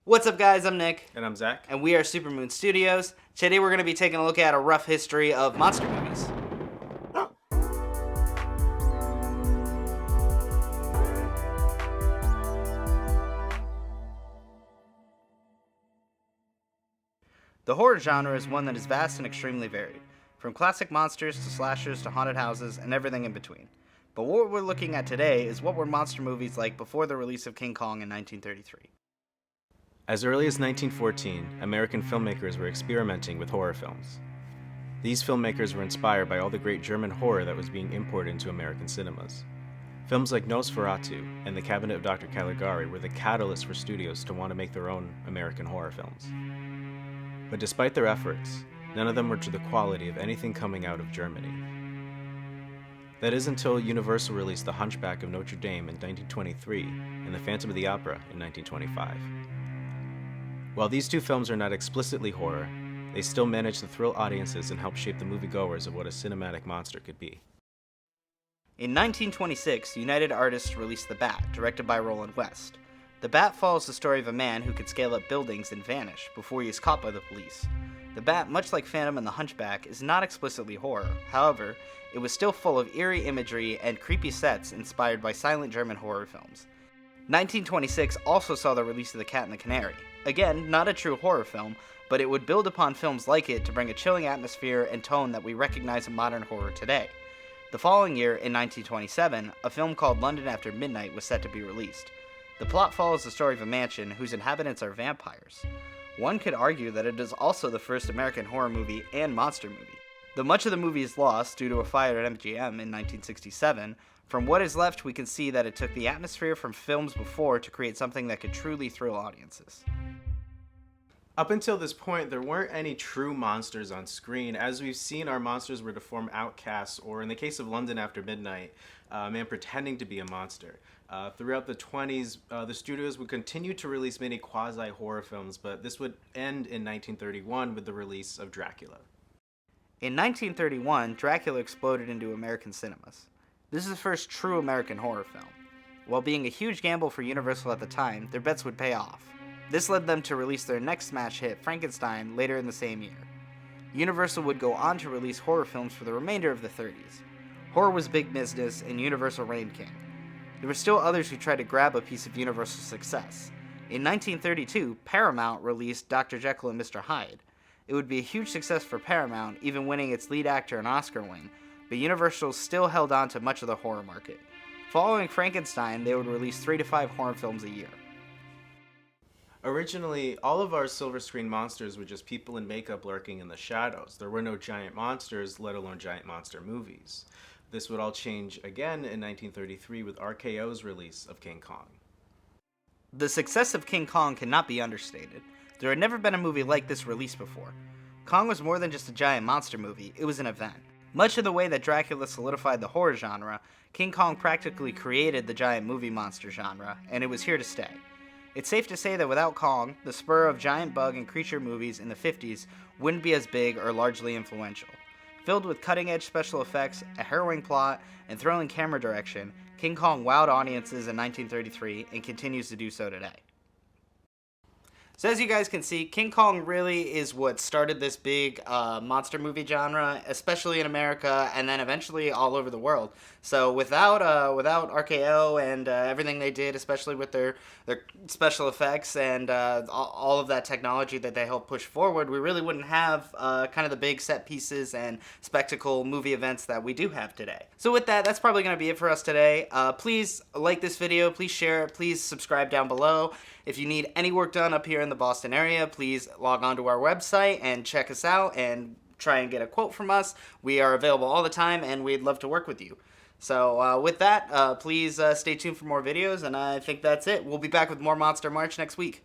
What's up, guys? I'm Nick. And I'm Zach. And we are Supermoon Studios. Today we're going to be taking a look at a rough history of monster movies. The horror genre is one that is vast and extremely varied, from classic monsters to slashers to haunted houses and everything in between. But what we're looking at today is what were monster movies like before the release of King Kong in 1933. As early as 1914, American filmmakers were experimenting with horror films. These filmmakers were inspired by all the great German horror that was being imported into American cinemas. Films like Nosferatu and The Cabinet of Dr. Caligari were the catalyst for studios to want to make their own American horror films. But despite their efforts, none of them were to the quality of anything coming out of Germany. That is until Universal released The Hunchback of Notre Dame in 1923 and The Phantom of the Opera in 1925. While these two films are not explicitly horror, they still manage to thrill audiences and help shape the moviegoers of what a cinematic monster could be. In 1926, United Artists released The Bat, directed by Roland West. The Bat follows the story of a man who could scale up buildings and vanish before he is caught by the police. The Bat, much like Phantom and the Hunchback, is not explicitly horror. However, it was still full of eerie imagery and creepy sets inspired by silent German horror films. 1926 also saw the release of The Cat and the Canary. Again, not a true horror film, but it would build upon films like it to bring a chilling atmosphere and tone that we recognize in modern horror today. The following year, in 1927, a film called London After Midnight was set to be released. The plot follows the story of a mansion whose inhabitants are vampires. One could argue that it is also the first American horror movie and monster movie. Though much of the movie is lost due to a fire at MGM in 1967, from what is left we can see that it took the atmosphere from films before to create something that could truly thrill audiences. Up until this point, there weren't any true monsters on screen. As we've seen, our monsters were to form outcasts, or in the case of London After Midnight, a man pretending to be a monster. Throughout the 20s, the studios would continue to release many quasi-horror films, but this would end in 1931 with the release of Dracula. In 1931, Dracula exploded into American cinemas. This is the first true American horror film. While being a huge gamble for Universal at the time, their bets would pay off. This led them to release their next smash hit, Frankenstein, later in the same year. Universal would go on to release horror films for the remainder of the 30s. Horror was big business, and Universal reigned king. There were still others who tried to grab a piece of Universal's success. In 1932, Paramount released Dr. Jekyll and Mr. Hyde. It would be a huge success for Paramount, even winning its lead actor an Oscar win, but Universal still held on to much of the horror market. Following Frankenstein, they would release 3 to 5 horror films a year. Originally, all of our silver screen monsters were just people in makeup lurking in the shadows. There were no giant monsters, let alone giant monster movies. This would all change again in 1933 with RKO's release of King Kong. The success of King Kong cannot be understated. There had never been a movie like this released before. Kong was more than just a giant monster movie, it was an event. Much of the way that Dracula solidified the horror genre, King Kong practically created the giant movie monster genre, and it was here to stay. It's safe to say that without Kong, the spur of giant bug and creature movies in the 50s wouldn't be as big or largely influential. Filled with cutting-edge special effects, a harrowing plot, and thrilling camera direction, King Kong wowed audiences in 1933 and continues to do so today. So as you guys can see, King Kong really is what started this big monster movie genre, especially in America, and then eventually all over the world. So without RKO and everything they did, especially with their special effects and all of that technology that they helped push forward, we really wouldn't have kind of the big set pieces and spectacle movie events that we do have today. So with that, that's probably going to be it for us today. Please like this video, please share it, please subscribe down below. If you need any work done up here in the Boston area, please log on to our website and check us out and try and get a quote from us. We are available all the time, and we'd love to work with you. So with that, please stay tuned for more videos, and I think that's it. We'll be back with more Monster March next week.